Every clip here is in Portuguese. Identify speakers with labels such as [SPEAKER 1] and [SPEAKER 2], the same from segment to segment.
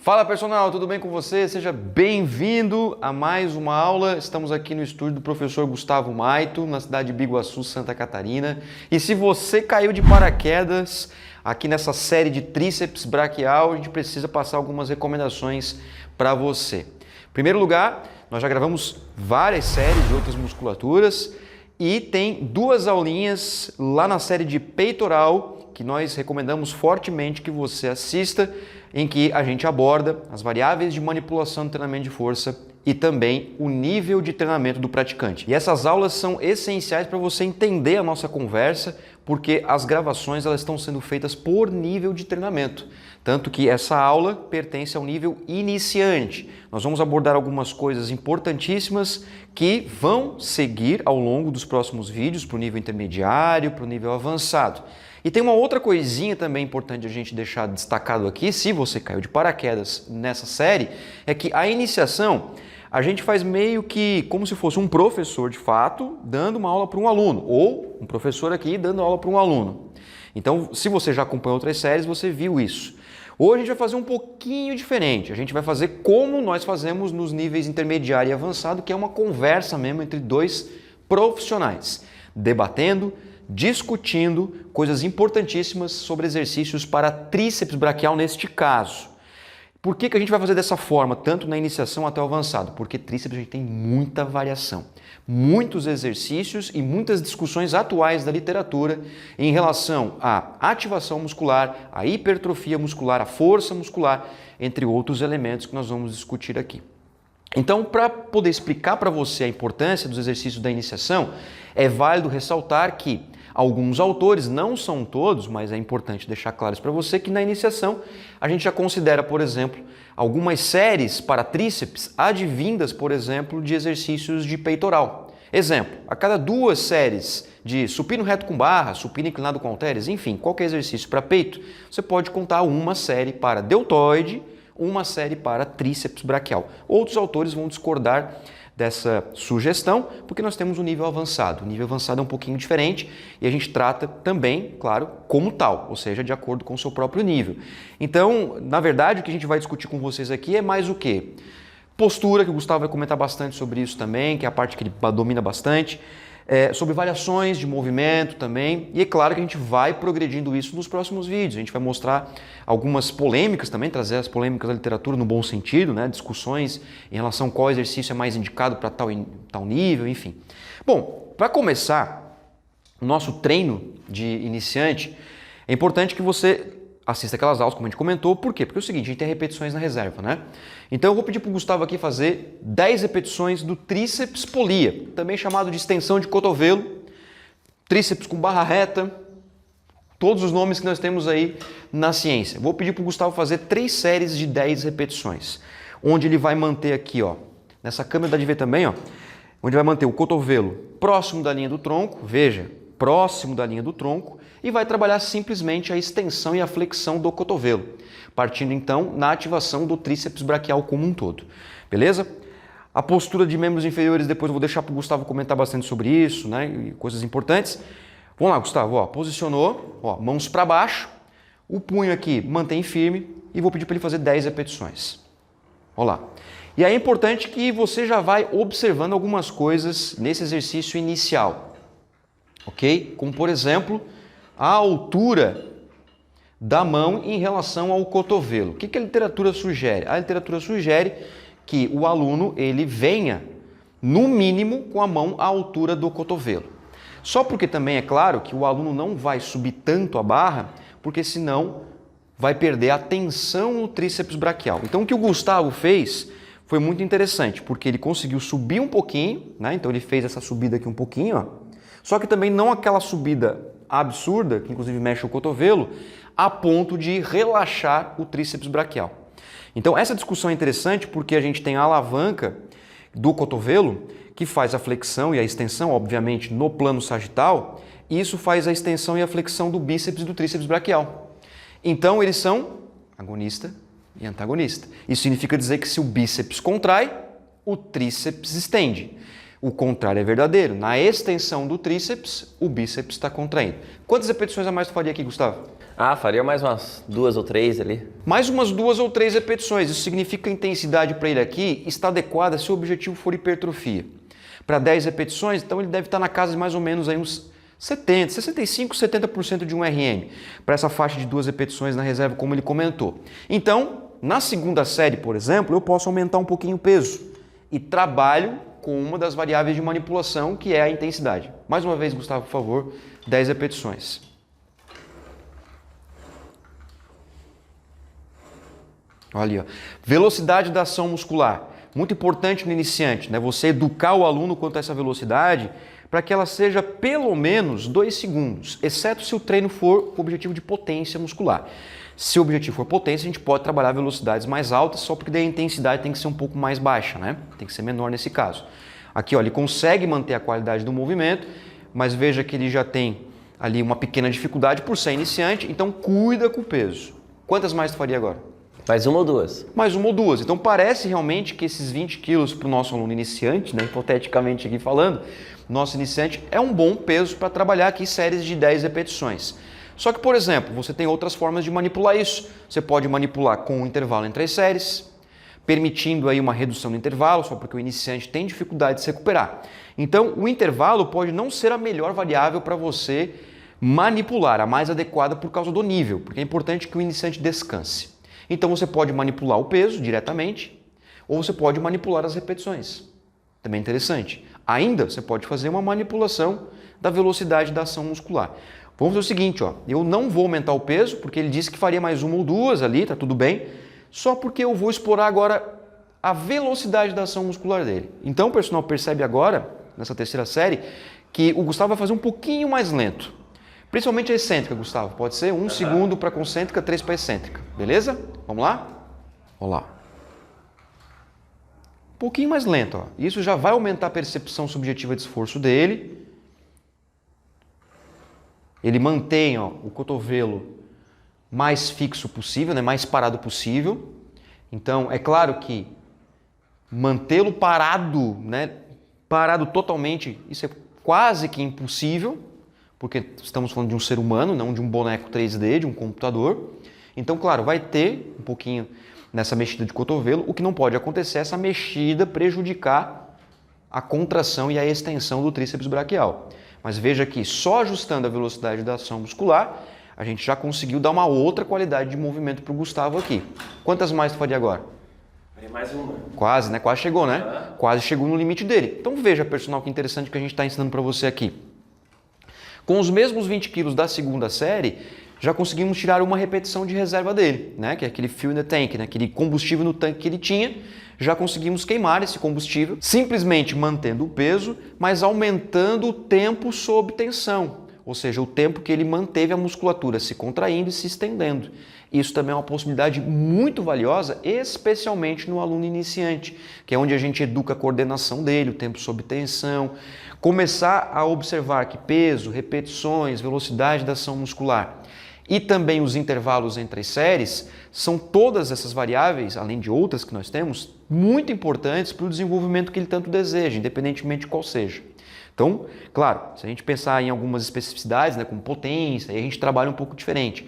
[SPEAKER 1] Fala personal, tudo bem com você? Seja bem-vindo a mais uma aula. Estamos aqui no estúdio do professor Gustavo Maito, na cidade de Biguaçu, Santa Catarina. E se você caiu de paraquedas aqui nessa série de tríceps braquial, a gente precisa passar algumas recomendações para você. Em primeiro lugar, nós já gravamos várias séries de outras musculaturas e tem duas aulinhas lá na série de peitoral que nós recomendamos fortemente que você assista, em que a gente aborda as variáveis de manipulação do treinamento de força e também o nível de treinamento do praticante. E essas aulas são essenciais para você entender a nossa conversa, porque as gravações elas estão sendo feitas por nível de treinamento. Tanto que essa aula pertence ao nível iniciante. Nós vamos abordar algumas coisas importantíssimas que vão seguir ao longo dos próximos vídeos para o nível intermediário, para o nível avançado. E tem uma outra coisinha também importante a gente deixar destacado aqui, se você caiu de paraquedas nessa série, é que a iniciação a gente faz meio que como se fosse um professor de fato dando uma aula para um aluno, ou um professor aqui dando aula para um aluno. Então, se você já acompanhou outras séries, você viu isso. Hoje a gente vai fazer um pouquinho diferente, a gente vai fazer como nós fazemos nos níveis intermediário e avançado, que é uma conversa mesmo entre dois profissionais, debatendo, discutindo coisas importantíssimas sobre exercícios para tríceps braquial neste caso. Por que a gente vai fazer dessa forma, tanto na iniciação até o avançado? Porque tríceps a gente tem muita variação, muitos exercícios e muitas discussões atuais da literatura em relação à ativação muscular, à hipertrofia muscular, à força muscular, entre outros elementos que nós vamos discutir aqui. Então, para poder explicar para você a importância dos exercícios da iniciação, é válido ressaltar que alguns autores, não são todos, mas é importante deixar claro isso para você, que na iniciação a gente já considera, por exemplo, algumas séries para tríceps advindas, por exemplo, de exercícios de peitoral. Exemplo, a cada 2 séries de supino reto com barra, supino inclinado com halteres, enfim, qualquer exercício para peito, você pode contar uma série para deltoide, uma série para tríceps braquial. Outros autores vão discordar dessa sugestão, porque nós temos um nível avançado. O nível avançado é um pouquinho diferente e a gente trata também, claro, como tal, ou seja, de acordo com o seu próprio nível. Então, na verdade, o que a gente vai discutir com vocês aqui é mais o quê? Postura, que o Gustavo vai comentar bastante sobre isso também, que é a parte que ele domina bastante, sobre variações de movimento também, e é claro que a gente vai progredindo isso nos próximos vídeos. A gente vai mostrar algumas polêmicas também, trazer as polêmicas da literatura no bom sentido, né? Discussões em relação a qual exercício é mais indicado para tal nível, enfim. Bom, para começar o nosso treino de iniciante, é importante que você assista aquelas aulas, como a gente comentou. Por quê? Porque é o seguinte, a gente tem repetições na reserva, né? Então eu vou pedir para o Gustavo aqui fazer 10 repetições do tríceps polia, também chamado de extensão de cotovelo, tríceps com barra reta, todos os nomes que nós temos aí na ciência. Vou pedir para o Gustavo fazer 3 séries de 10 repetições, onde ele vai manter aqui, ó, nessa câmera dá de ver também, ó, onde vai manter o cotovelo próximo da linha do tronco, veja, próximo da linha do tronco, e vai trabalhar simplesmente a extensão e a flexão do cotovelo, partindo então na ativação do tríceps braquial como um todo, beleza? A postura de membros inferiores depois eu vou deixar para o Gustavo comentar bastante sobre isso, né, e coisas importantes. Vamos lá, Gustavo, ó, posicionou, ó, mãos para baixo, o punho aqui mantém firme e vou pedir para ele fazer 10 repetições. Olha lá. E aí é importante que você já vai observando algumas coisas nesse exercício inicial, ok? Como por exemplo, a altura da mão em relação ao cotovelo. O que a literatura sugere? A literatura sugere que o aluno ele venha, no mínimo, com a mão à altura do cotovelo. Só porque também é claro que o aluno não vai subir tanto a barra, porque senão vai perder a tensão no tríceps braquial. Então o que o Gustavo fez foi muito interessante, porque ele conseguiu subir um pouquinho, né? Então ele fez essa subida aqui um pouquinho, ó. Só que também não aquela subida absurda, que inclusive mexe o cotovelo, a ponto de relaxar o tríceps braquial. Então essa discussão é interessante porque a gente tem a alavanca do cotovelo que faz a flexão e a extensão, obviamente, no plano sagital, e isso faz a extensão e a flexão do bíceps e do tríceps braquial. Então eles são agonista e antagonista. Isso significa dizer que se o bíceps contrai, o tríceps estende. O contrário é verdadeiro. Na extensão do tríceps, o bíceps está contraindo. Quantas repetições a mais tu faria aqui, Gustavo?
[SPEAKER 2] Ah, faria mais umas 2 ou 3 ali.
[SPEAKER 1] Mais umas 2 ou 3 repetições. Isso significa que a intensidade para ele aqui está adequada se o objetivo for hipertrofia. Para 10 repetições, então ele deve estar na casa de mais ou menos aí uns 70, 65, 70% de um RM. Para essa faixa de 2 repetições na reserva, como ele comentou. Então, na segunda série, por exemplo, eu posso aumentar um pouquinho o peso. E trabalho com uma das variáveis de manipulação, que é a intensidade. Mais uma vez, Gustavo, por favor, 10 repetições. Olha ali, ó. Velocidade da ação muscular. Muito importante no iniciante, né? Você educar o aluno quanto a essa velocidade para que ela seja pelo menos 2 segundos, exceto se o treino for com o objetivo de potência muscular. Se o objetivo for potência, a gente pode trabalhar velocidades mais altas, só porque daí a intensidade tem que ser um pouco mais baixa, né? Tem que ser menor nesse caso. Aqui, ó, ele consegue manter a qualidade do movimento, mas veja que ele já tem ali uma pequena dificuldade por ser iniciante, então cuida com o peso. Quantas mais tu faria agora?
[SPEAKER 2] Mais 1 ou 2?
[SPEAKER 1] Mais 1 ou 2. Então parece realmente que esses 20 quilos para o nosso aluno iniciante, né, hipoteticamente aqui falando, nosso iniciante é um bom peso para trabalhar aqui séries de 10 repetições. Só que, por exemplo, você tem outras formas de manipular isso. Você pode manipular com um intervalo entre as séries, permitindo aí uma redução do intervalo, só porque o iniciante tem dificuldade de se recuperar. Então, o intervalo pode não ser a melhor variável para você manipular, a mais adequada por causa do nível, porque é importante que o iniciante descanse. Então você pode manipular o peso diretamente ou você pode manipular as repetições. Também interessante. Ainda você pode fazer uma manipulação da velocidade da ação muscular. Vamos fazer o seguinte, ó, eu não vou aumentar o peso porque ele disse que faria mais 1 ou 2 ali, tá tudo bem, só porque eu vou explorar agora a velocidade da ação muscular dele. Então o personal percebe agora, nessa terceira série, que o Gustavo vai fazer um pouquinho mais lento. Principalmente a excêntrica, Gustavo. Pode ser 1 segundo para concêntrica, 3 para excêntrica. Beleza? Vamos lá? Vamos lá. Um pouquinho mais lento. Ó. Isso já vai aumentar a percepção subjetiva de esforço dele. Ele mantém ó, o cotovelo mais fixo possível, né? Mais parado possível. Então, é claro que mantê-lo parado, né? Parado totalmente, isso é quase que impossível. Porque estamos falando de um ser humano, não de um boneco 3D, de um computador. Então, claro, vai ter um pouquinho nessa mexida de cotovelo. O que não pode acontecer é essa mexida prejudicar a contração e a extensão do tríceps braquial. Mas veja que só ajustando a velocidade da ação muscular, a gente já conseguiu dar uma outra qualidade de movimento para o Gustavo aqui. Quantas mais tu faria agora?
[SPEAKER 2] Mais 1.
[SPEAKER 1] Quase, né? Quase chegou, né? Quase chegou no limite dele. Então veja, personal, que interessante que a gente está ensinando para você aqui. Com os mesmos 20 quilos da segunda série, já conseguimos tirar uma repetição de reserva dele, né? Que é aquele fuel in the tank, né? Aquele combustível no tanque que ele tinha. Já conseguimos queimar esse combustível, simplesmente mantendo o peso, mas aumentando o tempo sob tensão, ou seja, o tempo que ele manteve a musculatura se contraindo e se estendendo. Isso também é uma possibilidade muito valiosa, especialmente no aluno iniciante, que é onde a gente educa a coordenação dele, o tempo sob tensão, começar a observar que peso, repetições, velocidade da ação muscular e também os intervalos entre as séries são todas essas variáveis, além de outras que nós temos, muito importantes para o desenvolvimento que ele tanto deseja, independentemente de qual seja. Então, claro, se a gente pensar em algumas especificidades, né, como potência, aí a gente trabalha um pouco diferente.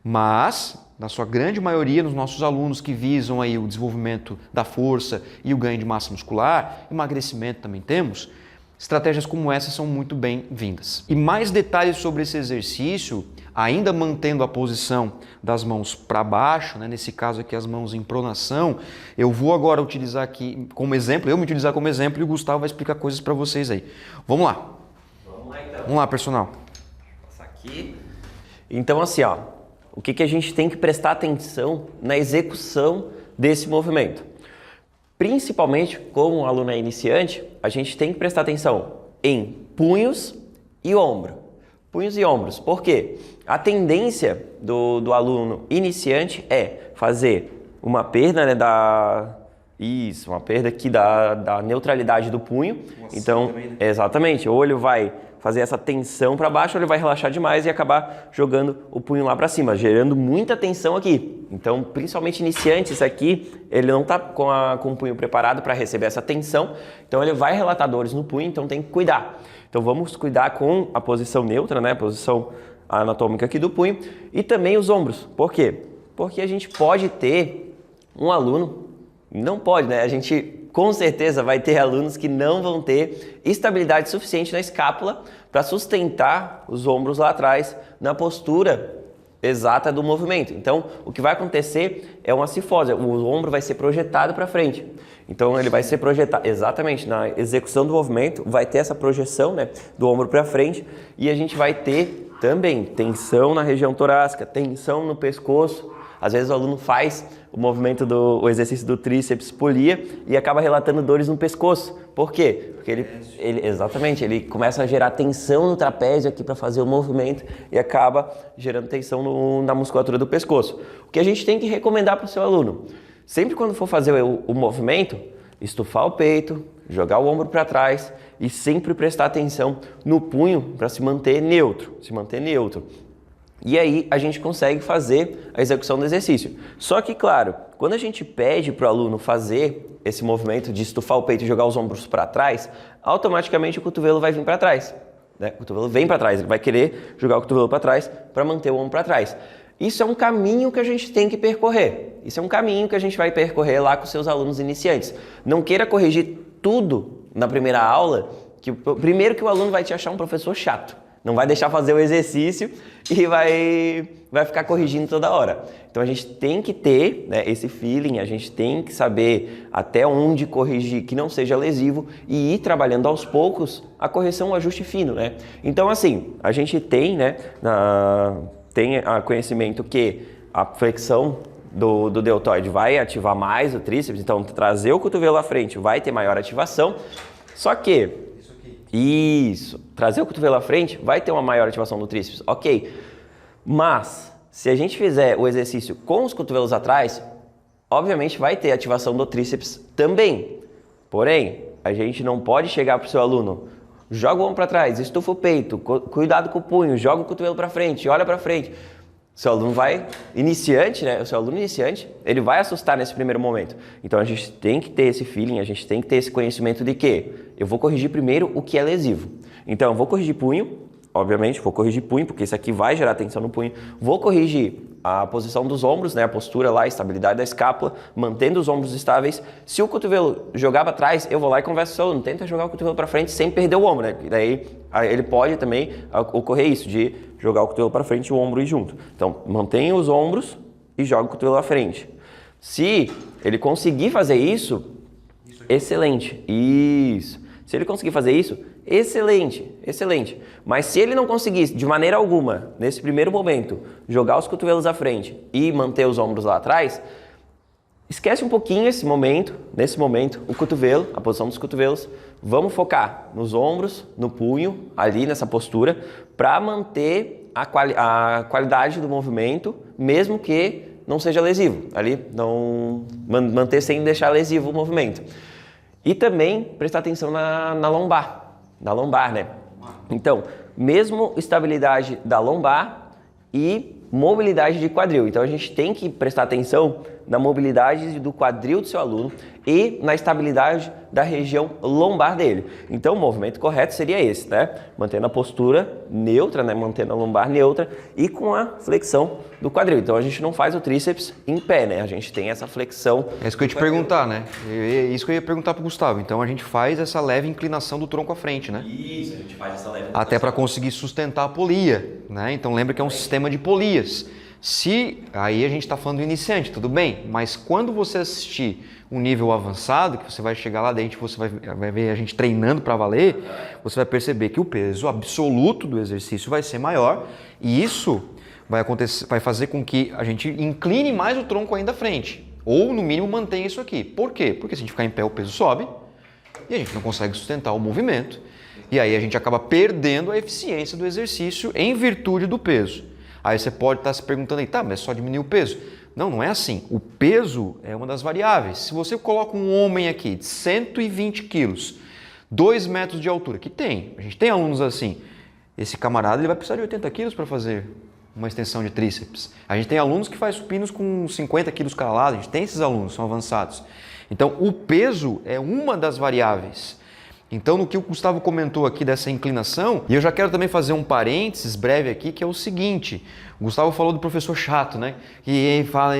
[SPEAKER 1] Mas, na sua grande maioria, nos nossos alunos que visam aí o desenvolvimento da força e o ganho de massa muscular, emagrecimento também temos, estratégias como essa são muito bem-vindas. E mais detalhes sobre esse exercício, ainda mantendo a posição das mãos para baixo, né? Nesse caso aqui as mãos em pronação, eu vou agora utilizar aqui como exemplo, eu me utilizar como exemplo e o Gustavo vai explicar coisas para vocês aí. Vamos lá.
[SPEAKER 2] Vamos lá então.
[SPEAKER 1] Vamos lá, personal.
[SPEAKER 2] Vou passar aqui. Então assim, ó, o que a gente tem que prestar atenção na execução desse movimento? Principalmente, como o aluno é iniciante, a gente tem que prestar atenção em punhos e ombro. Punhos e ombros. Por quê? A tendência do aluno iniciante é fazer uma perda, né, uma perda aqui da neutralidade do punho. Então, também, né? Exatamente. Ou ele vai fazer essa tensão para baixo, ou ele vai relaxar demais e acabar jogando o punho lá para cima, gerando muita tensão aqui. Então, principalmente iniciantes aqui, ele não está com o punho preparado para receber essa tensão, então ele vai relatar dores no punho, então tem que cuidar. Então vamos cuidar com a posição neutra, né? A posição anatômica aqui do punho e também os ombros. Por quê? Porque a gente pode ter um aluno, não pode, né? A gente com certeza vai ter alunos que não vão ter estabilidade suficiente na escápula para sustentar os ombros lá atrás na postura exata do movimento. Então, o que vai acontecer é uma cifose, o ombro vai ser projetado para frente. Então, ele vai ser projetado, exatamente, na execução do movimento, vai ter essa projeção, né, do ombro para frente e a gente vai ter também tensão na região torácica, tensão no pescoço. Às vezes o aluno faz o exercício do tríceps polia e acaba relatando dores no pescoço. Por quê? Porque ele começa a gerar tensão no trapézio aqui para fazer o movimento e acaba gerando tensão na musculatura do pescoço. O que a gente tem que recomendar para o seu aluno? Sempre quando for fazer o movimento, estufar o peito, jogar o ombro para trás e sempre prestar atenção no punho para se manter neutro. E aí a gente consegue fazer a execução do exercício. Só que, claro, quando a gente pede para o aluno fazer esse movimento de estufar o peito e jogar os ombros para trás, automaticamente o cotovelo vai vir para trás. Né? O cotovelo vem para trás, ele vai querer jogar o cotovelo para trás para manter o ombro para trás. Isso é um caminho que a gente tem que percorrer. Isso é um caminho que a gente vai percorrer lá com seus alunos iniciantes. Não queira corrigir tudo na primeira aula, primeiro que o aluno vai te achar um professor chato. Não vai deixar fazer o exercício e vai ficar corrigindo toda hora. Então a gente tem que ter, né, esse feeling, a gente tem que saber até onde corrigir que não seja lesivo e ir trabalhando aos poucos a correção, o ajuste fino, né? Então assim, a gente tem, né, tem conhecimento que a flexão do deltoide vai ativar mais o tríceps, então trazer o cotovelo à frente vai ter maior ativação, só que isso, trazer o cotovelo à frente vai ter uma maior ativação do tríceps, ok. Mas, se a gente fizer o exercício com os cotovelos atrás, obviamente vai ter ativação do tríceps também. Porém, a gente não pode chegar para o seu aluno, joga o ombro para trás, estufa o peito, cuidado com o punho, joga o cotovelo para frente, olha para frente. Seu aluno iniciante, né? O seu aluno iniciante, ele vai assustar nesse primeiro momento. Então a gente tem que ter esse feeling, a gente tem que ter esse conhecimento de que eu vou corrigir primeiro o que é lesivo. Então eu vou corrigir punho, obviamente, vou corrigir punho, porque isso aqui vai gerar tensão no punho. Vou corrigir a posição dos ombros, né? A postura lá, a estabilidade da escápula, mantendo os ombros estáveis. Se o cotovelo jogar para trás, eu vou lá e converso com o seu aluno. Tenta jogar o cotovelo para frente sem perder o ombro, né? E daí ele pode também ocorrer isso, de jogar o cotovelo para frente e o ombro ir junto. Então, mantenha os ombros e joga o cotovelo à frente. Se ele conseguir fazer isso, excelente. Isso. Se ele conseguir fazer isso, excelente, excelente. Mas se ele não conseguir, de maneira alguma, nesse primeiro momento, jogar os cotovelos à frente e manter os ombros lá atrás, esquece um pouquinho nesse momento, o cotovelo, a posição dos cotovelos. Vamos focar nos ombros, no punho, ali nessa postura, para manter a qualidade do movimento, mesmo que não seja lesivo. Ali, não manter sem deixar lesivo o movimento. E também prestar atenção na lombar, né? Então, mesmo estabilidade da lombar e mobilidade de quadril. Então, a gente tem que prestar atenção na mobilidade do quadril do seu aluno e na estabilidade da região lombar dele. Então, o movimento correto seria esse, né? Mantendo a postura neutra, né? Mantendo a lombar neutra e com a flexão do quadril. Então, a gente não faz o tríceps em pé, né? A gente tem essa flexão.
[SPEAKER 1] É isso que eu ia te perguntar, né? É isso que eu ia perguntar pro Gustavo. Então, a gente faz essa leve inclinação do tronco à frente, né?
[SPEAKER 2] Isso, a gente faz essa leve
[SPEAKER 1] até para conseguir sustentar a polia, né? Então, lembra que é um sistema de polias. Aí a gente está falando do iniciante, tudo bem, mas quando você assistir um nível avançado, que você vai chegar lá dentro, você vai ver a gente treinando para valer, você vai perceber que o peso absoluto do exercício vai ser maior e isso vai fazer com que a gente incline mais o tronco ainda à frente, ou no mínimo mantenha isso aqui. Por quê? Porque se a gente ficar em pé o peso sobe e a gente não consegue sustentar o movimento e aí a gente acaba perdendo a eficiência do exercício em virtude do peso. Aí você pode estar se perguntando aí, tá, mas é só diminuir o peso. Não, não é assim. O peso é uma das variáveis. Se você coloca um homem aqui de 120 quilos, 2 metros de altura, que tem, a gente tem alunos assim, esse camarada ele vai precisar de 80 quilos para fazer uma extensão de tríceps. A gente tem alunos que faz supinos com 50 quilos cada lado, a gente tem esses alunos, são avançados. Então, o peso é uma das variáveis. Então, no que o Gustavo comentou aqui dessa inclinação, e eu já quero também fazer um parênteses breve aqui, que é o seguinte, o Gustavo falou do professor chato, né? Que fala,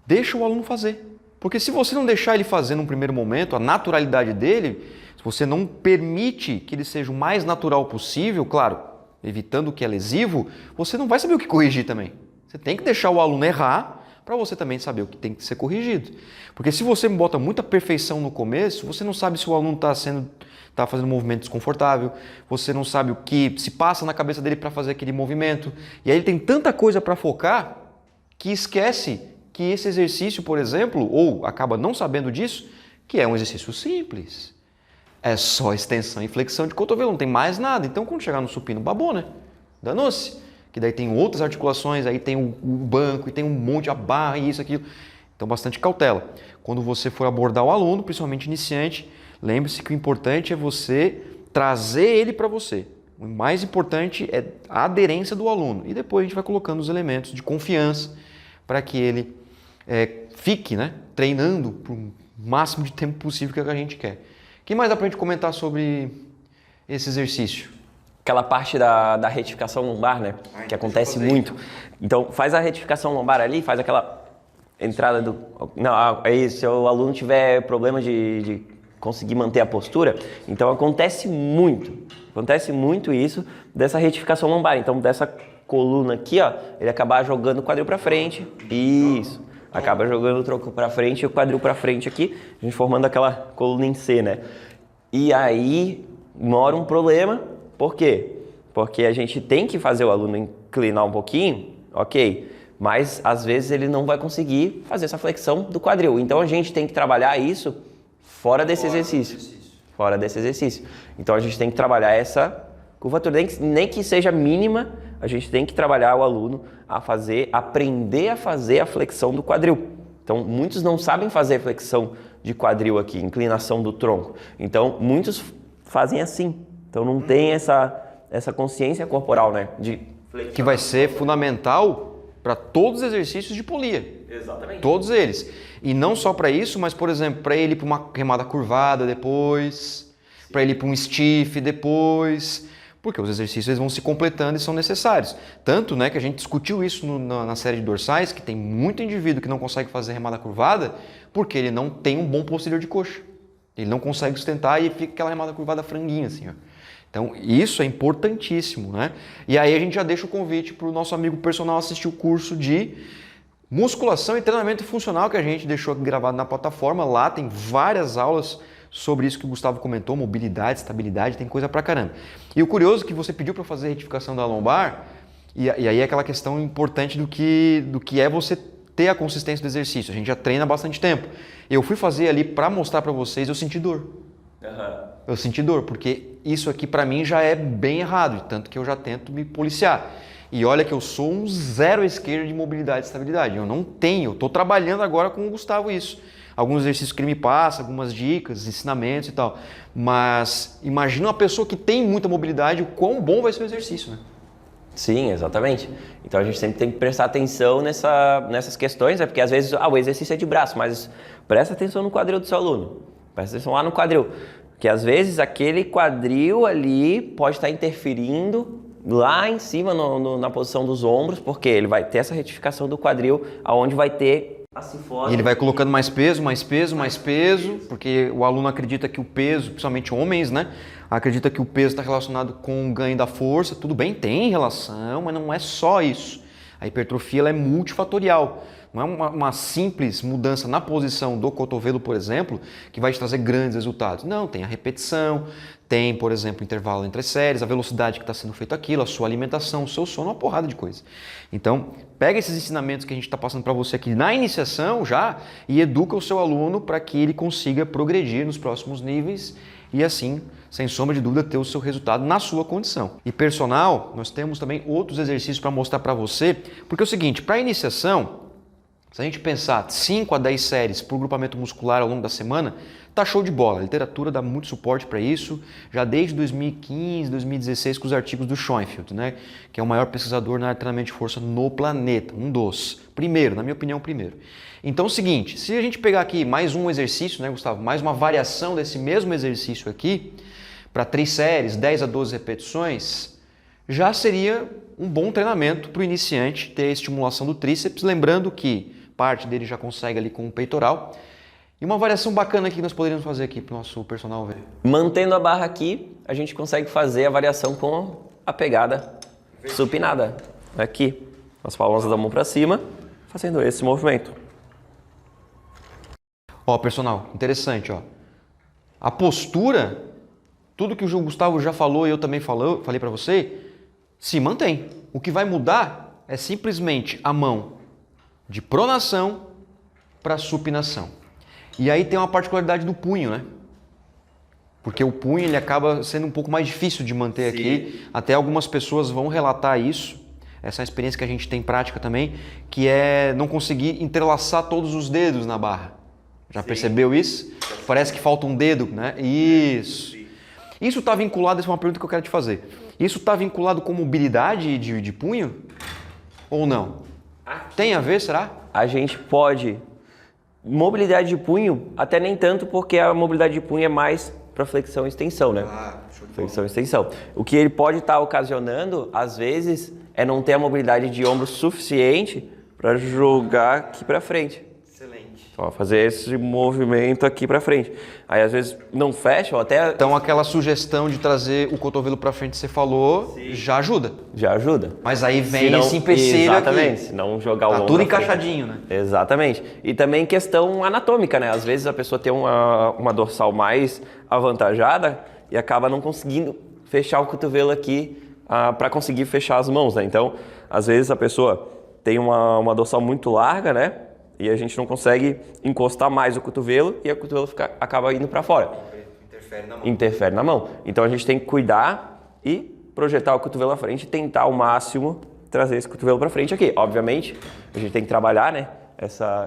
[SPEAKER 1] deixa o aluno fazer. Porque se você não deixar ele fazer num primeiro momento, a naturalidade dele, se você não permite que ele seja o mais natural possível, claro, evitando o que é lesivo, você não vai saber o que corrigir também. Você tem que deixar o aluno errar para você também saber o que tem que ser corrigido. Porque se você bota muita perfeição no começo, você não sabe se o aluno está fazendo um movimento desconfortável, você não sabe o que se passa na cabeça dele para fazer aquele movimento. E aí ele tem tanta coisa para focar que esquece que esse exercício, por exemplo, ou acaba não sabendo disso, que é um exercício simples. É só extensão e flexão de cotovelo, não tem mais nada. Então, quando chegar no supino, babou, né? Danou-se. Que daí tem outras articulações, aí tem o banco, e tem um monte de barra, e isso, aquilo. Então, bastante cautela. Quando você for abordar o aluno, principalmente iniciante, lembre-se que o importante é você trazer ele para você. O mais importante é a aderência do aluno. E depois a gente vai colocando os elementos de confiança para que ele fique, né, treinando por o máximo de tempo possível que a gente quer. O que mais dá para a gente comentar sobre esse exercício?
[SPEAKER 2] Aquela parte da retificação lombar, né? Que acontece muito. Então, faz a retificação lombar ali, faz aquela entrada do... Não, aí se o aluno tiver problema de conseguir manter a postura, então acontece muito isso dessa retificação lombar. Então, dessa coluna aqui, ó, ele acabar jogando o quadril para frente. Isso. Acaba jogando o tronco para frente e o quadril para frente aqui, a gente formando aquela coluna em C, né? E aí mora um problema. Por quê? Porque a gente tem que fazer o aluno inclinar um pouquinho, ok, mas às vezes ele não vai conseguir fazer essa flexão do quadril. Então a gente tem que trabalhar isso fora desse exercício. Fora desse exercício. Então a gente tem que trabalhar essa curvatura, nem que seja mínima, a gente tem que trabalhar o aluno aprender a fazer a flexão do quadril. Então muitos não sabem fazer flexão de quadril aqui, inclinação do tronco. Então muitos fazem assim. Então não tem essa consciência corporal, né?
[SPEAKER 1] Que vai ser fundamental para todos os exercícios de polia.
[SPEAKER 2] Exatamente.
[SPEAKER 1] Todos eles. E não só para isso, mas, por exemplo, para ele ir para uma remada curvada depois, para ele ir para um stiff depois, porque os exercícios eles vão se completando e são necessários. Tanto, né, que a gente discutiu isso na série de dorsais, que tem muito indivíduo que não consegue fazer remada curvada porque ele não tem um bom posterior de coxa. Ele não consegue sustentar e fica aquela remada curvada franguinha assim, ó. Então, isso é importantíssimo, né? E aí a gente já deixa o convite para o nosso amigo personal assistir o curso de musculação e treinamento funcional que a gente deixou gravado na plataforma. Lá tem várias aulas sobre isso que o Gustavo comentou, mobilidade, estabilidade, tem coisa pra caramba. E o curioso é que você pediu para fazer a retificação da lombar, e aí é aquela questão importante do que é você ter a consistência do exercício. A gente já treina há bastante tempo. Eu fui fazer ali para mostrar para vocês, eu senti dor. Eu senti dor, porque isso aqui para mim já é bem errado, tanto que eu já tento me policiar. E olha que eu sou um zero à esquerda de mobilidade e estabilidade. Eu não tenho, estou trabalhando agora com o Gustavo isso. Alguns exercícios que ele me passa, algumas dicas, ensinamentos e tal. Mas imagina uma pessoa que tem muita mobilidade, o quão bom vai ser o exercício, né?
[SPEAKER 2] Sim, exatamente. Então a gente sempre tem que prestar atenção nessas questões, né? Porque às vezes o exercício é de braço, mas presta atenção no quadril do seu aluno. Presta atenção lá no quadril. Porque às vezes aquele quadril ali pode estar interferindo lá em cima na posição dos ombros, porque ele vai ter essa retificação do quadril, aonde vai ter a cifose.
[SPEAKER 1] E ele vai colocando mais peso, porque o aluno acredita que o peso, principalmente homens, né? Acredita que o peso está relacionado com o ganho da força. Tudo bem, tem relação, mas não é só isso. A hipertrofia ela é multifatorial. Não é uma simples mudança na posição do cotovelo, por exemplo, que vai te trazer grandes resultados. Não, tem a repetição, tem, por exemplo, o intervalo entre as séries, a velocidade que está sendo feito aquilo, a sua alimentação, o seu sono, uma porrada de coisa. Então, pega esses ensinamentos que a gente está passando para você aqui na iniciação já e educa o seu aluno para que ele consiga progredir nos próximos níveis e assim, sem sombra de dúvida, ter o seu resultado na sua condição. E personal, nós temos também outros exercícios para mostrar para você, porque é o seguinte, para a iniciação, Se a gente pensar 5 a 10 séries por grupamento muscular ao longo da semana, tá show de bola. A literatura dá muito suporte para isso, já desde 2015, 2016 com os artigos do Schoenfeld, né? Que é o maior pesquisador na área de treinamento de força no planeta, um dos. Primeiro, na minha opinião, primeiro. Então é o seguinte, se a gente pegar aqui mais um exercício, né, Gustavo? Mais uma variação desse mesmo exercício aqui, para 3 séries, 10 a 12 repetições, já seria um bom treinamento para o iniciante ter a estimulação do tríceps, lembrando que parte dele já consegue ali com o peitoral. E uma variação bacana que nós poderíamos fazer aqui para o nosso personal ver.
[SPEAKER 2] Mantendo a barra aqui, a gente consegue fazer a variação com a pegada supinada. Aqui, as palmas da mão para cima, fazendo esse movimento.
[SPEAKER 1] Ó, personal, interessante, ó. A postura, tudo que o Gustavo já falou e eu também falei para você, se mantém. O que vai mudar é simplesmente a mão de pronação para supinação. E aí tem uma particularidade do punho, né? Porque o punho ele acaba sendo um pouco mais difícil de manter aqui. Até algumas pessoas vão relatar isso. Essa é uma experiência que a gente tem em prática também, que é não conseguir entrelaçar todos os dedos na barra. Já percebeu isso? Parece que falta um dedo, né? Isso. Isso está vinculado, essa é uma pergunta que eu quero te fazer. Isso está vinculado com mobilidade de punho ou não? Tem a ver, será?
[SPEAKER 2] A gente pode... Mobilidade de punho, até nem tanto, porque a mobilidade de punho é mais para flexão e extensão, né? Flexão e extensão. O que ele pode estar ocasionando, às vezes, é não ter a mobilidade de ombro suficiente para jogar aqui para frente.
[SPEAKER 1] Excelente.
[SPEAKER 2] Ó, fazer esse movimento aqui para frente. Aí, às vezes, não fecha ou até...
[SPEAKER 1] Então, aquela sugestão de trazer o cotovelo para frente que você falou, já ajuda.
[SPEAKER 2] Já ajuda.
[SPEAKER 1] Mas aí vem esse empecilho
[SPEAKER 2] exatamente,
[SPEAKER 1] aqui.
[SPEAKER 2] se não jogar o
[SPEAKER 1] Tá
[SPEAKER 2] ombro
[SPEAKER 1] tudo
[SPEAKER 2] pra frente.
[SPEAKER 1] encaixadinho, né?
[SPEAKER 2] Exatamente. E também questão anatômica, né? Às vezes a pessoa tem uma dorsal mais avantajada e acaba não conseguindo fechar o cotovelo aqui para conseguir fechar as mãos, né? Então, às vezes a pessoa tem uma dorsal muito larga, né? E a gente não consegue encostar mais o cotovelo e o cotovelo acaba indo para fora.
[SPEAKER 1] Interfere na mão.
[SPEAKER 2] Interfere na mão. Então a gente tem que cuidar e projetar o cotovelo à frente e tentar ao máximo trazer esse cotovelo para frente aqui. Obviamente, a gente tem que trabalhar, né,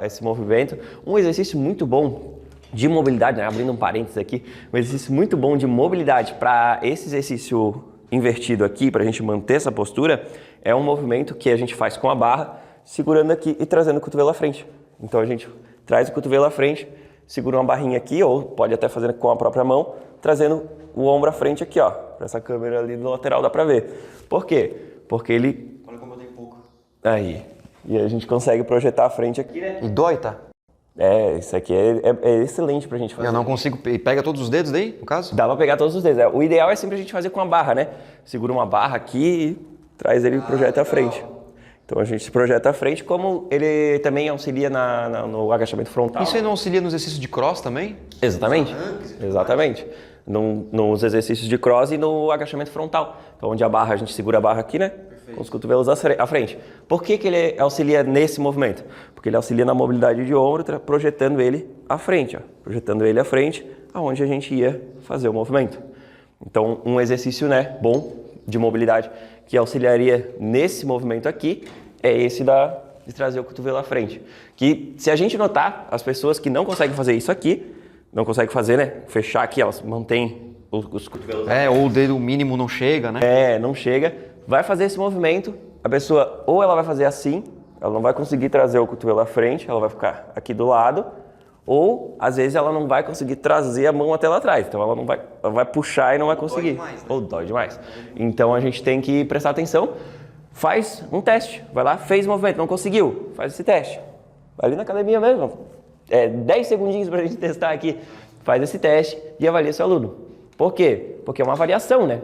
[SPEAKER 2] esse movimento. Um exercício muito bom de mobilidade, né, abrindo um parênteses aqui, um exercício muito bom de mobilidade para esse exercício invertido aqui, para a gente manter essa postura, é um movimento que a gente faz com a barra, segurando aqui e trazendo o cotovelo à frente. Então a gente traz o cotovelo à frente, segura uma barrinha aqui, ou pode até fazer com a própria mão, trazendo o ombro à frente aqui, ó. Para essa câmera ali do lateral dá pra ver. Por quê? Porque ele...
[SPEAKER 1] Olha como eu tenho pouco.
[SPEAKER 2] Aí. E a gente consegue projetar a frente aqui, né?
[SPEAKER 1] E dói, tá?
[SPEAKER 2] Isso aqui é excelente pra gente fazer.
[SPEAKER 1] Eu não consigo... E pega todos os dedos daí, no caso?
[SPEAKER 2] Dá pra pegar todos os dedos. O ideal é sempre a gente fazer com a barra, né? Segura uma barra aqui e traz ele e projeta à frente. Então a gente se projeta à frente, como ele também auxilia no agachamento frontal.
[SPEAKER 1] Isso aí não auxilia no exercício de cross também?
[SPEAKER 2] Exatamente. Exatamente. Nos exercícios de cross e no agachamento frontal. Então onde a gente segura a barra aqui, né? Com os cotovelos à frente. Por que ele auxilia nesse movimento? Porque ele auxilia na mobilidade de ombro, projetando ele à frente. Ó. Projetando ele à frente, aonde a gente ia fazer o movimento. Então um exercício, né, bom de mobilidade que auxiliaria nesse movimento aqui é esse de trazer o cotovelo à frente. Que se a gente notar, as pessoas que não conseguem fazer isso aqui, não conseguem fazer, né? Fechar aqui, elas mantêm os cotovelos.
[SPEAKER 1] Ou o dedo mínimo não chega, né?
[SPEAKER 2] Não chega. Vai fazer esse movimento, a pessoa ou ela vai fazer assim, ela não vai conseguir trazer o cotovelo à frente, ela vai ficar aqui do lado, ou às vezes ela não vai conseguir trazer a mão até lá atrás. Então ela vai puxar e não vai conseguir.
[SPEAKER 1] Dói demais, né?
[SPEAKER 2] Ou dói demais. Então a gente tem que prestar atenção. Faz um teste. Vai lá, fez o movimento, não conseguiu. Faz esse teste. Vai ali na academia mesmo. 10 segundinhos pra gente testar aqui. Faz esse teste e avalia seu aluno. Por quê? Porque é uma variação, né?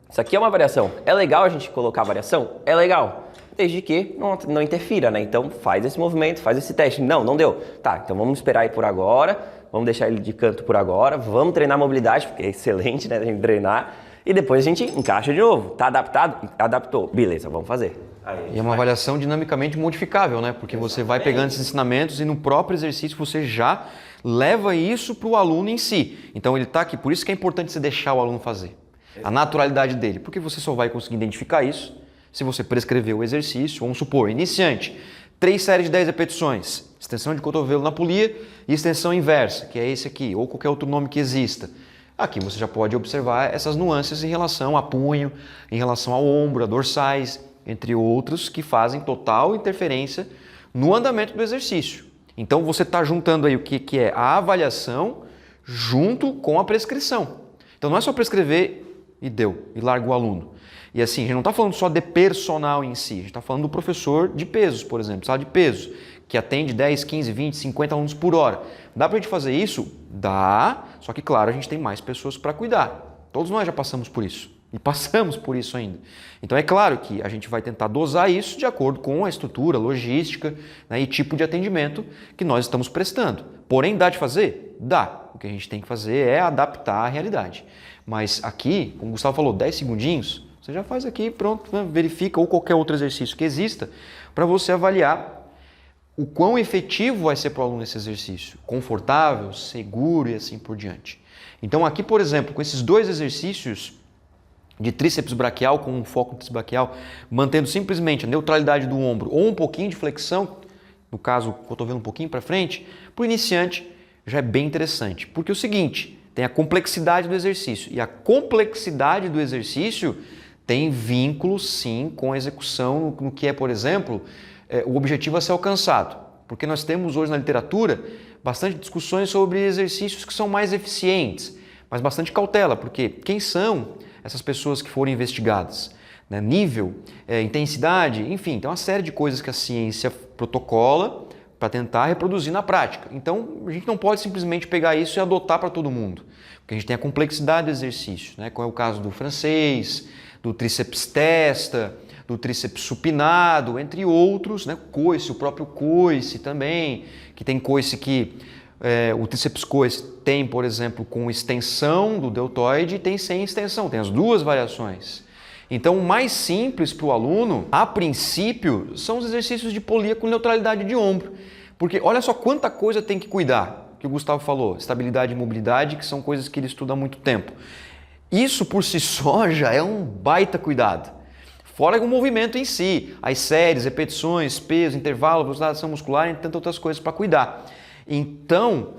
[SPEAKER 2] Isso aqui é uma variação. É legal a gente colocar variação? É legal. Desde que não interfira, né? Então faz esse movimento, faz esse teste. Não deu. Tá, então vamos esperar aí por agora, vamos deixar ele de canto por agora, vamos treinar a mobilidade, porque é excelente, né? A gente treinar, e depois a gente encaixa de novo. Tá adaptado? Adaptou. Beleza, vamos fazer.
[SPEAKER 1] E é uma avaliação dinamicamente modificável, né? Porque você vai pegando esses ensinamentos e no próprio exercício você já leva isso para o aluno em si. Então ele está aqui, por isso que é importante você deixar o aluno fazer. A naturalidade dele, porque você só vai conseguir identificar isso se você prescrever o exercício. Vamos supor, iniciante, 3 séries de 10 repetições, extensão de cotovelo na polia e extensão inversa, que é esse aqui, ou qualquer outro nome que exista. Aqui você já pode observar essas nuances em relação a punho, em relação ao ombro, a dorsais, entre outros, que fazem total interferência no andamento do exercício. Então você está juntando aí o que é a avaliação junto com a prescrição. Então não é só prescrever e deu, e larga o aluno. E assim, a gente não está falando só de personal em si, a gente está falando do professor de pesos, por exemplo, sala de pesos, que atende 10, 15, 20, 50 alunos por hora. Dá para a gente fazer isso? Dá, só que claro, a gente tem mais pessoas para cuidar. Todos nós já passamos por isso. E passamos por isso ainda. Então é claro que a gente vai tentar dosar isso de acordo com a estrutura, logística, né, e tipo de atendimento que nós estamos prestando. Porém, dá de fazer? Dá. O que a gente tem que fazer é adaptar à realidade. Mas aqui, como o Gustavo falou, 10 segundinhos, você já faz aqui, pronto, né, verifica, ou qualquer outro exercício que exista, para você avaliar o quão efetivo vai ser para o aluno esse exercício. Confortável, seguro e assim por diante. Então aqui, por exemplo, com esses 2 exercícios de tríceps braquial com um foco no tríceps braquial, mantendo simplesmente a neutralidade do ombro ou um pouquinho de flexão, no caso, o cotovelo um pouquinho para frente, para o iniciante já é bem interessante. Porque é o seguinte, tem a complexidade do exercício. E a complexidade do exercício tem vínculo, sim, com a execução no que é, por exemplo, o objetivo a ser alcançado. Porque nós temos hoje na literatura bastante discussões sobre exercícios que são mais eficientes, mas bastante cautela, porque quem são essas pessoas que foram investigadas, né? Nível, intensidade, enfim, tem uma série de coisas que a ciência protocola para tentar reproduzir na prática. Então, a gente não pode simplesmente pegar isso e adotar para todo mundo, porque a gente tem a complexidade do exercício, né? Como é o caso do francês, do tríceps testa, do tríceps supinado, entre outros, né? Coice, o próprio coice também, que tem coice que o tríceps coice tem, por exemplo, com extensão do deltoide e tem sem extensão, tem as 2 variações. Então, o mais simples para o aluno, a princípio, são os exercícios de polia com neutralidade de ombro. Porque olha só quanta coisa tem que cuidar, que o Gustavo falou, estabilidade e mobilidade, que são coisas que ele estuda há muito tempo. Isso por si só já é um baita cuidado. Fora o movimento em si, as séries, repetições, peso, intervalo, velocidade de ação muscular e tantas outras coisas para cuidar. Então,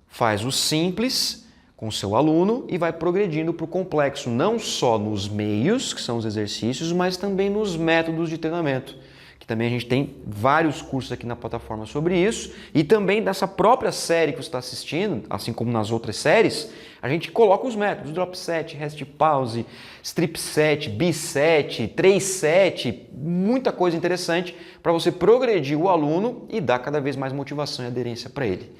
[SPEAKER 1] faz o simples com o seu aluno e vai progredindo para o complexo, não só nos meios, que são os exercícios, mas também nos métodos de treinamento, que também a gente tem vários cursos aqui na plataforma sobre isso, e também dessa própria série que você está assistindo, assim como nas outras séries, a gente coloca os métodos, drop set, rest pause, strip set, biset, 3 set, muita coisa interessante para você progredir o aluno e dar cada vez mais motivação e aderência para ele.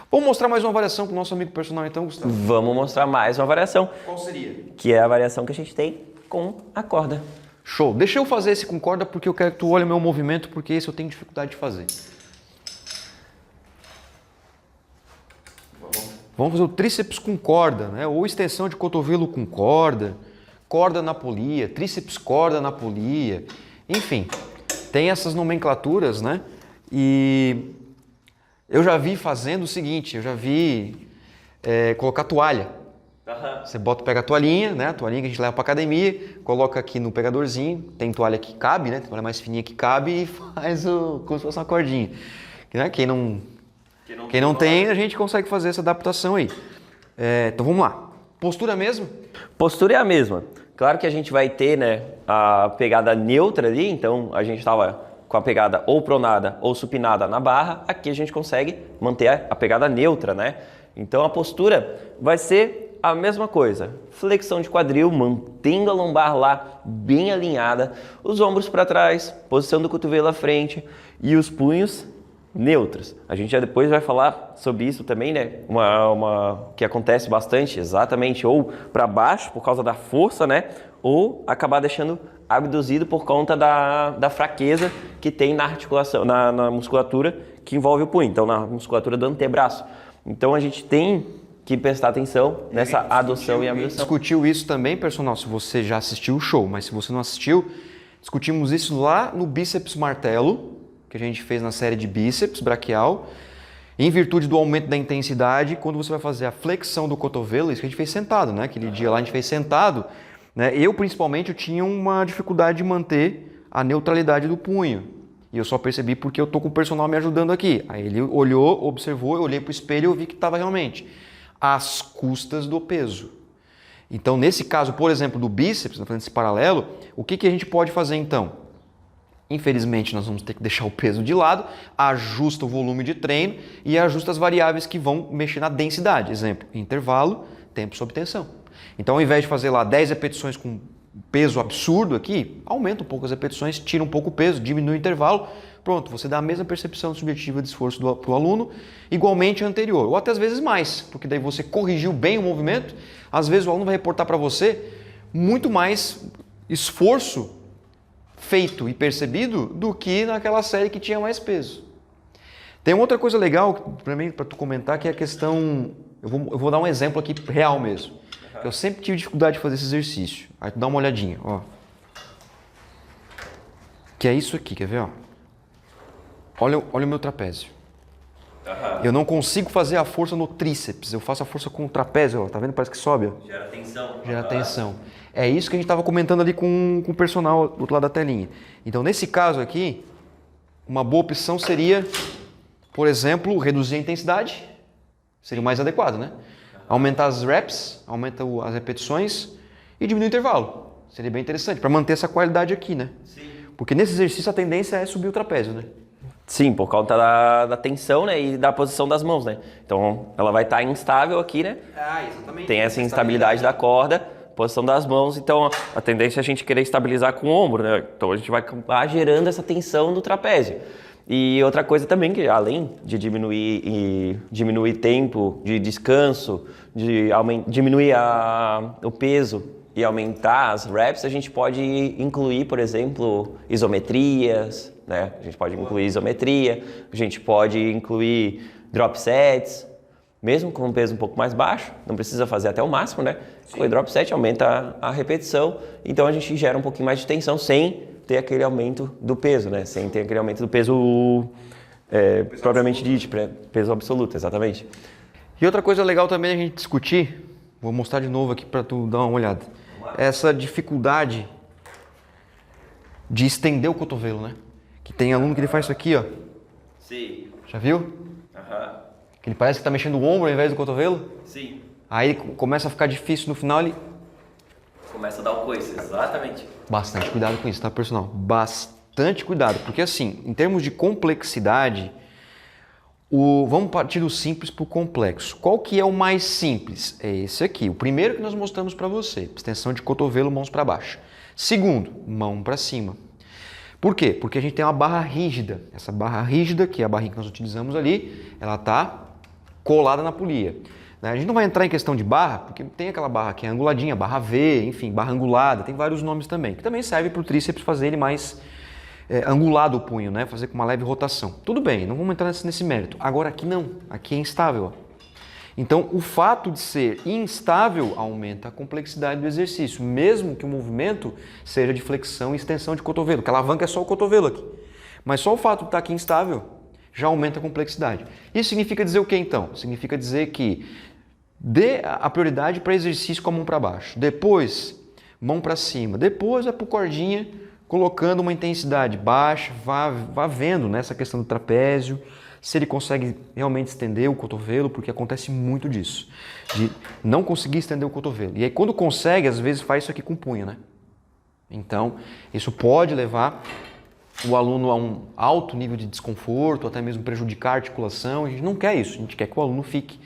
[SPEAKER 1] Vamos mostrar mais uma variação com o nosso amigo personal então, Gustavo?
[SPEAKER 2] Vamos mostrar mais uma variação.
[SPEAKER 1] Qual seria?
[SPEAKER 2] Que é a variação que a gente tem com a corda.
[SPEAKER 1] Show! Deixa eu fazer esse com corda porque eu quero que tu olhe o meu movimento, porque esse eu tenho dificuldade de fazer. Vamos fazer o tríceps com corda, né? Ou extensão de cotovelo com corda, corda na polia, tríceps corda na polia, enfim, tem essas nomenclaturas, né? E eu já vi fazendo o seguinte, eu já vi colocar toalha. Você pega a toalhinha, né? A toalhinha que a gente leva para academia, coloca aqui no pegadorzinho, tem toalha que cabe, né? Tem toalha mais fininha que cabe e faz como se fosse uma cordinha. Né? Quem não tem, a gente consegue fazer essa adaptação aí. Então vamos lá. Postura mesmo?
[SPEAKER 2] Postura é a mesma. Claro que a gente vai ter, né, a pegada neutra ali, então a gente estava com a pegada ou pronada ou supinada na barra, aqui a gente consegue manter a pegada neutra, né? Então a postura vai ser a mesma coisa, flexão de quadril, mantendo a lombar lá bem alinhada, os ombros para trás, posição do cotovelo à frente e os punhos neutros. A gente já depois vai falar sobre isso também, né? Uma que acontece bastante, exatamente, ou para baixo por causa da força, né? Ou acabar deixando abduzido por conta da fraqueza que tem na articulação, na musculatura que envolve o punho, então na musculatura do antebraço. Então a gente tem que prestar atenção nessa adoção e abdução.
[SPEAKER 1] Discutiu isso também, personal, se você já assistiu o show, mas se você não assistiu, discutimos isso lá no bíceps martelo, que a gente fez na série de bíceps braquial, em virtude do aumento da intensidade, quando você vai fazer a flexão do cotovelo, isso que a gente fez sentado, né? Aquele dia lá a gente fez sentado, né? Eu principalmente eu tinha uma dificuldade de manter a neutralidade do punho. E eu só percebi porque eu tô com o personal me ajudando aqui. Aí ele olhou, observou, eu olhei para o espelho e eu vi que estava realmente às custas do peso. Então, nesse caso, por exemplo, do bíceps, fazendo esse paralelo, o que a gente pode fazer então? Infelizmente, nós vamos ter que deixar o peso de lado, ajusta o volume de treino e ajusta as variáveis que vão mexer na densidade. Exemplo, intervalo, tempo sob tensão. Então, ao invés de fazer lá 10 repetições com peso absurdo aqui, aumenta um pouco as repetições, tira um pouco o peso, diminui o intervalo, pronto, você dá a mesma percepção subjetiva de esforço para o aluno, igualmente anterior, ou até às vezes mais, porque daí você corrigiu bem o movimento, às vezes o aluno vai reportar para você muito mais esforço feito e percebido do que naquela série que tinha mais peso. Tem uma outra coisa legal para tu comentar, que é a questão, eu vou dar um exemplo aqui real mesmo. Eu sempre tive dificuldade de fazer esse exercício. Aí tu dá uma olhadinha, ó. Que é isso aqui, quer ver, ó? Olha o meu trapézio. Eu não consigo fazer a força no tríceps, eu faço a força com o trapézio, ó. Tá vendo? Parece que sobe, ó.
[SPEAKER 2] Gera tensão.
[SPEAKER 1] Gera tensão. É isso que a gente estava comentando ali com o personal do outro lado da telinha. Então, nesse caso aqui, uma boa opção seria, por exemplo, reduzir a intensidade. Seria o mais adequado, né? Aumentar as reps, aumenta as repetições e diminui o intervalo. Seria bem interessante, para manter essa qualidade aqui, né? Sim. Porque nesse exercício a tendência é subir o trapézio, né?
[SPEAKER 2] Sim, por conta da tensão, né, e da posição das mãos, né? Então, ela vai estar instável aqui, né?
[SPEAKER 1] Ah, exatamente.
[SPEAKER 2] Tem essa instabilidade da corda, posição das mãos, então a tendência é a gente querer estabilizar com o ombro, né? Então, a gente vai acabar gerando essa tensão do trapézio. E outra coisa também, que além de diminuir tempo de descanso, diminuir o peso e aumentar as reps, a gente pode incluir, por exemplo, isometrias, né? A gente pode incluir isometria, a gente pode incluir drop sets, mesmo com um peso um pouco mais baixo, não precisa fazer até o máximo, né? O drop set aumenta a repetição, então a gente gera um pouquinho mais de tensão sem ter aquele aumento do peso, né? Sem ter aquele aumento do peso propriamente dito, peso absoluto, exatamente.
[SPEAKER 1] E outra coisa legal também a gente discutir, vou mostrar de novo aqui para tu dar uma olhada, essa dificuldade de estender o cotovelo, né? Que tem aluno que ele faz isso aqui, ó.
[SPEAKER 2] Sim.
[SPEAKER 1] Já viu? Que ele parece que tá mexendo o ombro ao invés do cotovelo.
[SPEAKER 2] Sim.
[SPEAKER 1] Aí começa a ficar difícil no final, ele...
[SPEAKER 2] Começa a dar o coice, exatamente.
[SPEAKER 1] Bastante cuidado com isso, tá, personal? Bastante cuidado, porque assim, em termos de complexidade, vamos partir do simples para o complexo. Qual que é o mais simples? É esse aqui, o primeiro que nós mostramos para você, extensão de cotovelo, mãos para baixo. Segundo, mão para cima. Por quê? Porque a gente tem uma barra rígida. Essa barra rígida, que é a barrinha que nós utilizamos ali, ela está colada na polia. A gente não vai entrar em questão de barra, porque tem aquela barra que é anguladinha, barra V, enfim, barra angulada, tem vários nomes também, que também serve para o tríceps fazer ele mais angulado o punho, né? Fazer com uma leve rotação. Tudo bem, não vamos entrar nesse mérito. Agora aqui não, aqui é instável. Ó. Então o fato de ser instável aumenta a complexidade do exercício, mesmo que o movimento seja de flexão e extensão de cotovelo, que a alavanca é só o cotovelo aqui. Mas só o fato de estar aqui instável já aumenta a complexidade. Isso significa dizer o que então? Significa dizer que dê a prioridade para exercício com a mão para baixo, depois mão para cima, depois vai para o cordinha, colocando uma intensidade baixa, vá vendo nessa questão do trapézio, se ele consegue realmente estender o cotovelo, porque acontece muito disso, de não conseguir estender o cotovelo. E aí quando consegue, às vezes faz isso aqui com o punho, né? Então, isso pode levar o aluno a um alto nível de desconforto, até mesmo prejudicar a articulação. A gente não quer isso, a gente quer que o aluno fique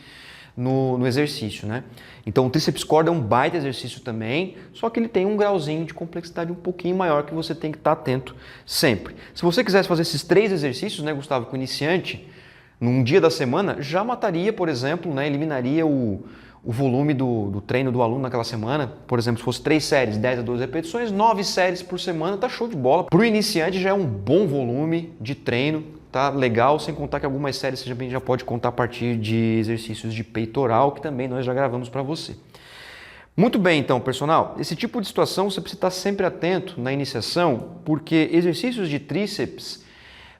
[SPEAKER 1] no exercício, né? Então o tríceps cord é um baita exercício também, só que ele tem um grauzinho de complexidade um pouquinho maior que você tem que estar atento sempre. Se você quisesse fazer esses 3 exercícios, né, Gustavo, com o iniciante, num dia da semana, já mataria, por exemplo, né, eliminaria o volume do treino do aluno naquela semana. Por exemplo, se fosse 3 séries, 10 a 12 repetições, 9 séries por semana, tá show de bola. Para o iniciante já é um bom volume de treino, tá legal, sem contar que algumas séries você já pode contar a partir de exercícios de peitoral, que também nós já gravamos para você. Muito bem, então, personal, esse tipo de situação você precisa estar sempre atento na iniciação, porque exercícios de tríceps,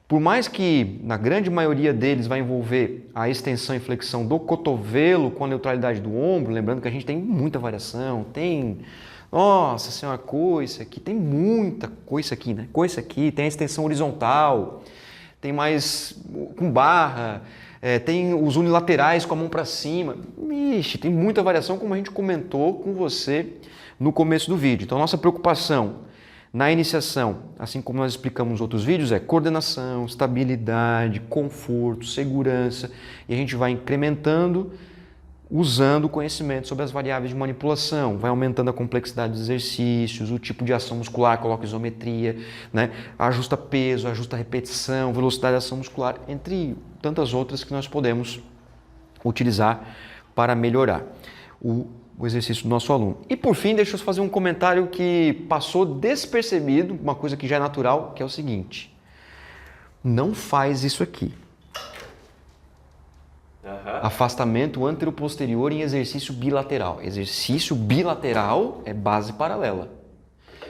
[SPEAKER 1] por mais que na grande maioria deles vai envolver a extensão e flexão do cotovelo com a neutralidade do ombro, lembrando que a gente tem muita variação, tem Nossa senhora, coice aqui, tem muita coisa aqui, né? Coice aqui, tem a extensão horizontal, tem mais com barra, tem os unilaterais com a mão para cima. Ixi, tem muita variação, como a gente comentou com você no começo do vídeo. Então, nossa preocupação na iniciação, assim como nós explicamos nos outros vídeos, é coordenação, estabilidade, conforto, segurança, e a gente vai incrementando usando o conhecimento sobre as variáveis de manipulação, vai aumentando a complexidade dos exercícios, o tipo de ação muscular, coloca isometria, né? Ajusta peso, ajusta repetição, velocidade de ação muscular, entre tantas outras que nós podemos utilizar para melhorar o exercício do nosso aluno. E por fim, deixa eu fazer um comentário que passou despercebido, uma coisa que já é natural, que é o seguinte: não faz isso aqui. Afastamento antero-posterior em exercício bilateral. Exercício bilateral é base paralela.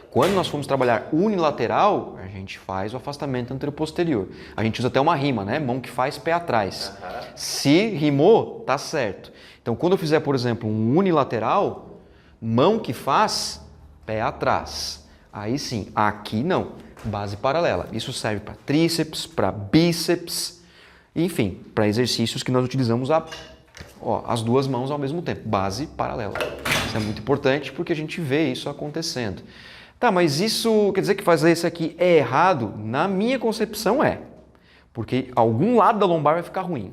[SPEAKER 1] Quando nós formos trabalhar unilateral, a gente faz o afastamento antero-posterior. A gente usa até uma rima, né? Mão que faz, pé atrás. Se rimou, tá certo. Então, quando eu fizer, por exemplo, um unilateral, mão que faz, pé atrás. Aí sim, aqui não, base paralela. Isso serve para tríceps, para bíceps, enfim, para exercícios que nós utilizamos as duas mãos ao mesmo tempo, base paralela. Isso é muito importante porque a gente vê isso acontecendo. Tá, mas isso quer dizer que fazer isso aqui é errado? Na minha concepção é, porque algum lado da lombar vai ficar ruim.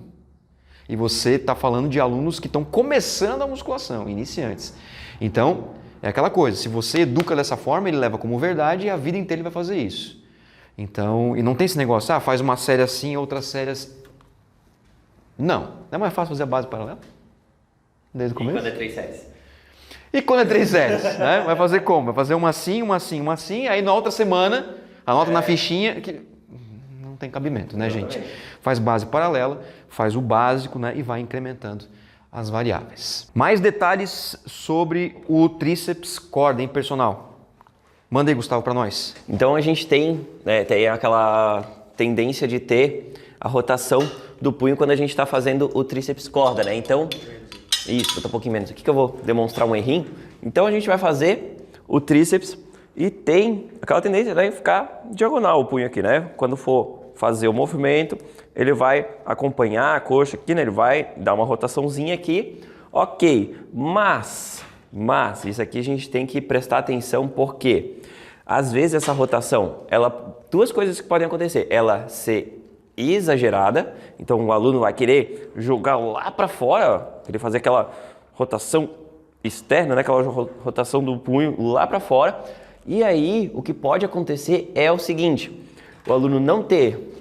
[SPEAKER 1] E você está falando de alunos que estão começando a musculação, iniciantes. Então, é aquela coisa, se você educa dessa forma, ele leva como verdade e a vida inteira ele vai fazer isso. Então, e não tem esse negócio, faz uma série assim, outra série assim. Não é mais fácil fazer a base paralela? Desde o começo?
[SPEAKER 2] E quando é 3 séries?
[SPEAKER 1] E quando é 3 séries? Né? Vai fazer como? Vai fazer uma assim, uma assim, uma assim, aí na outra semana, anota na fichinha, que não tem cabimento, né, gente? Faz base paralela, faz o básico, né, e vai incrementando as variáveis. Mais detalhes sobre o tríceps corda, hein, personal? Manda aí, Gustavo, para nós.
[SPEAKER 2] Então a gente tem aquela tendência de ter a rotação do punho quando a gente está fazendo o tríceps corda, né? Então, isso, botar um pouquinho menos aqui que eu vou demonstrar um errinho. Então a gente vai fazer o tríceps e tem aquela tendência de ficar diagonal o punho aqui, né? Quando for fazer o movimento, ele vai acompanhar a coxa aqui, né? Ele vai dar uma rotaçãozinha aqui, ok. Mas isso aqui a gente tem que prestar atenção porque às vezes essa rotação, duas coisas que podem acontecer, ela ser exagerada, então o aluno vai querer jogar lá para fora, querer fazer aquela rotação externa, né? Aquela rotação do punho lá para fora, e aí o que pode acontecer é o seguinte: o aluno não ter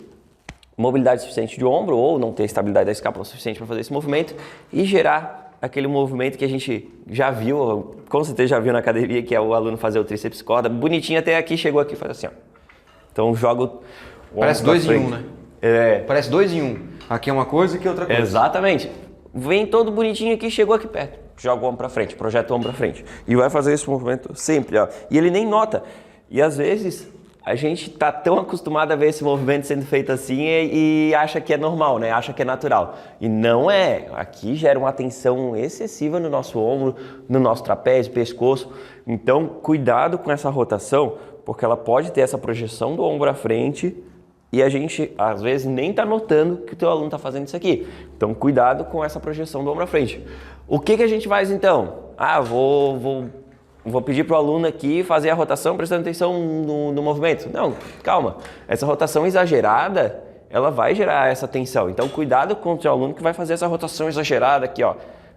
[SPEAKER 2] mobilidade suficiente de ombro ou não ter estabilidade da escápula suficiente para fazer esse movimento e gerar aquele movimento que a gente já viu, com certeza já viu na academia, que é o aluno fazer o tríceps corda, bonitinho até aqui, chegou aqui e faz assim, ó. Então joga o
[SPEAKER 1] parece 2 em 1, né? Parece 2 em 1. Aqui é uma coisa, aqui é outra coisa.
[SPEAKER 2] Exatamente. Vem todo bonitinho aqui, chegou aqui perto. Joga o ombro para frente, projeta o ombro para frente. E vai fazer esse movimento sempre, ó. E ele nem nota. E às vezes a gente tá tão acostumado a ver esse movimento sendo feito assim e acha que é normal, né? Acha que é natural. E não é. Aqui gera uma tensão excessiva no nosso ombro, no nosso trapézio, pescoço. Então, cuidado com essa rotação, porque ela pode ter essa projeção do ombro à frente e a gente, às vezes, nem está notando que o teu aluno está fazendo isso aqui. Então, cuidado com essa projeção do ombro à frente. O que a gente faz, então? Vou pedir para o aluno aqui fazer a rotação prestando atenção no movimento. Não, calma. Essa rotação exagerada, ela vai gerar essa tensão. Então, cuidado com o teu aluno que vai fazer essa rotação exagerada aqui, ó.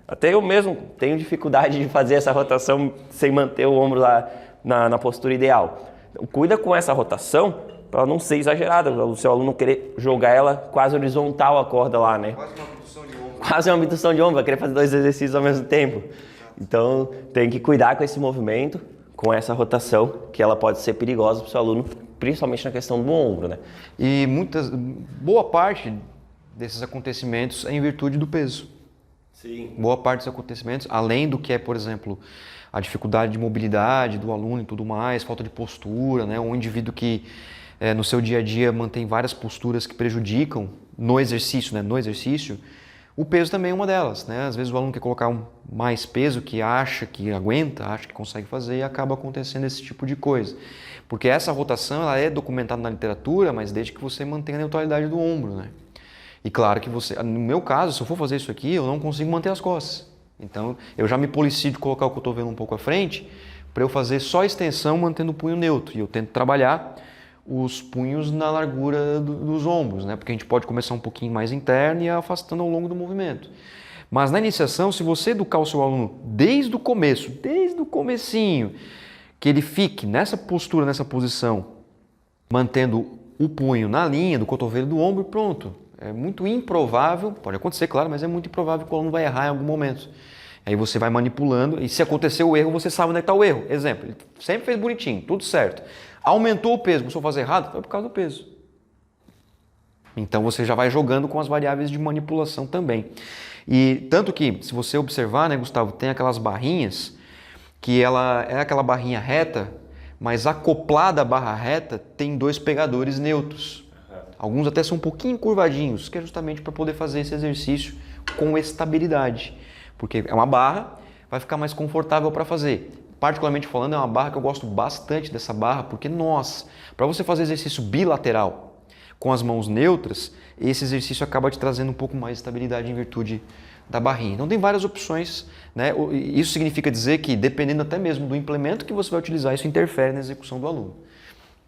[SPEAKER 2] Até eu mesmo tenho dificuldade de fazer essa rotação sem manter o ombro lá na postura ideal. Então, cuida com essa rotação para ela não ser exagerada, o seu aluno querer jogar ela quase horizontal a corda lá, né?
[SPEAKER 1] Quase uma abdução de ombro.
[SPEAKER 2] Quase uma abdução de ombro, vai querer fazer 2 exercícios ao mesmo tempo. Então, tem que cuidar com esse movimento, com essa rotação, que ela pode ser perigosa para o seu aluno, principalmente na questão do ombro, né?
[SPEAKER 1] E boa parte desses acontecimentos é em virtude do peso.
[SPEAKER 2] Sim.
[SPEAKER 1] Boa parte dos acontecimentos, além do que é, por exemplo, a dificuldade de mobilidade do aluno e tudo mais, falta de postura, né? Um indivíduo que no seu dia a dia mantém várias posturas que prejudicam no exercício, né? No exercício, O peso também é uma delas, né? Às vezes o aluno quer colocar mais peso que acha que aguenta, acha que consegue fazer e acaba acontecendo esse tipo de coisa. Porque essa rotação ela é documentada na literatura, mas desde que você mantenha a neutralidade do ombro, né? E claro que você, no meu caso, se eu for fazer isso aqui, eu não consigo manter as costas. Então, eu já me policio de colocar o cotovelo um pouco à frente para eu fazer só extensão mantendo o punho neutro. E eu tento trabalhar os punhos na largura dos ombros, né? Porque a gente pode começar um pouquinho mais interno e ir afastando ao longo do movimento. Mas na iniciação, se você educar o seu aluno desde o começo, desde o comecinho, que ele fique nessa postura, nessa posição, mantendo o punho na linha do cotovelo do ombro, pronto. É muito improvável, pode acontecer, claro, mas é muito improvável que o aluno vai errar em algum momento. Aí você vai manipulando e se acontecer o erro, você sabe onde é que está o erro. Exemplo, ele sempre fez bonitinho, tudo certo. Aumentou o peso, começou a fazer errado, foi por causa do peso. Então você já vai jogando com as variáveis de manipulação também. E tanto que, se você observar, né, Gustavo, tem aquelas barrinhas que ela é aquela barrinha reta, mas acoplada à barra reta tem dois pegadores neutros. Alguns até são um pouquinho curvadinhos, que é justamente para poder fazer esse exercício com estabilidade. Porque é uma barra, vai ficar mais confortável para fazer. Particularmente falando, é uma barra que eu gosto bastante dessa barra, porque, nossa, para você fazer exercício bilateral com as mãos neutras, esse exercício acaba te trazendo um pouco mais de estabilidade em virtude da barrinha. Então tem várias opções, né? Isso significa dizer que, dependendo até mesmo do implemento que você vai utilizar, isso interfere na execução do aluno.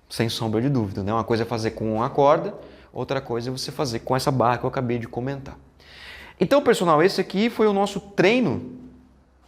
[SPEAKER 1] Sem sombra de dúvida, né? Uma coisa é fazer com a corda, outra coisa é você fazer com essa barra que eu acabei de comentar. Então, pessoal, esse aqui foi o nosso treino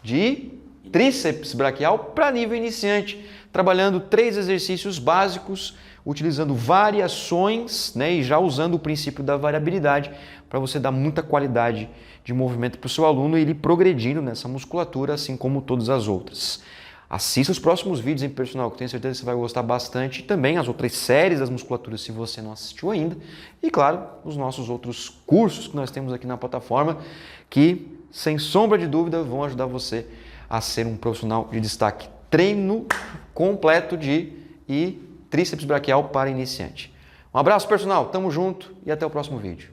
[SPEAKER 1] de tríceps braquial para nível iniciante, trabalhando 3 exercícios básicos, utilizando variações, né, e já usando o princípio da variabilidade para você dar muita qualidade de movimento para o seu aluno e ele progredindo nessa musculatura, assim como todas as outras. Assista os próximos vídeos em personal, que eu tenho certeza que você vai gostar bastante. E também as outras séries das musculaturas, se você não assistiu ainda. E, claro, os nossos outros cursos que nós temos aqui na plataforma, que, sem sombra de dúvida, vão ajudar você a ser um profissional de destaque. Treino completo de tríceps braquial para iniciante. Um abraço, personal. Tamo junto e até o próximo vídeo.